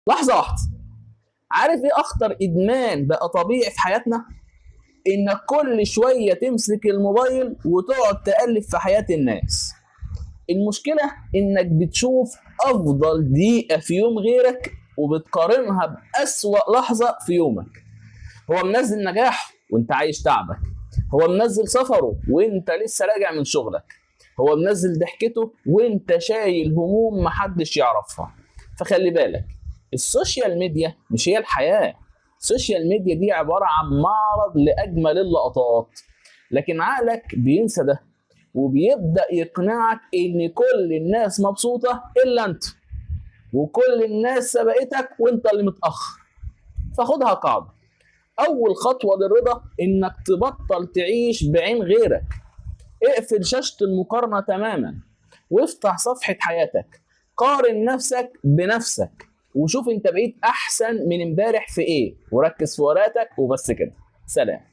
لحظة واحدة، عارف ايه اخطر ادمان بقى طبيعي في حياتنا؟ انك كل شوية تمسك الموبايل وتقعد تقلب في حياة الناس. المشكلة انك بتشوف افضل دقيقة في يوم غيرك وبتقارنها بأسوأ لحظة في يومك. هو منزل نجاح وانت عايش تعبك، هو منزل سفره وانت لسه راجع من شغلك، هو منزل ضحكته وانت شايل هموم محدش يعرفها. فخلي بالك، السوشيال ميديا مش هي الحياة. السوشيال ميديا دي عبارة عن معرض لأجمل اللقطات، لكن عقلك بينسى ده وبيبدأ يقنعك إن كل الناس مبسوطة إلا أنت، وكل الناس سبقتك وأنت اللي متأخر. فخدها قاعدة: أول خطوة للرضا إنك تبطل تعيش بعين غيرك. اقفل شاشة المقارنة تماما وافتح صفحة حياتك، قارن نفسك بنفسك وشوف انت بقيت احسن من امبارح في ايه، وركز في ورقتك وبس كده. سلام.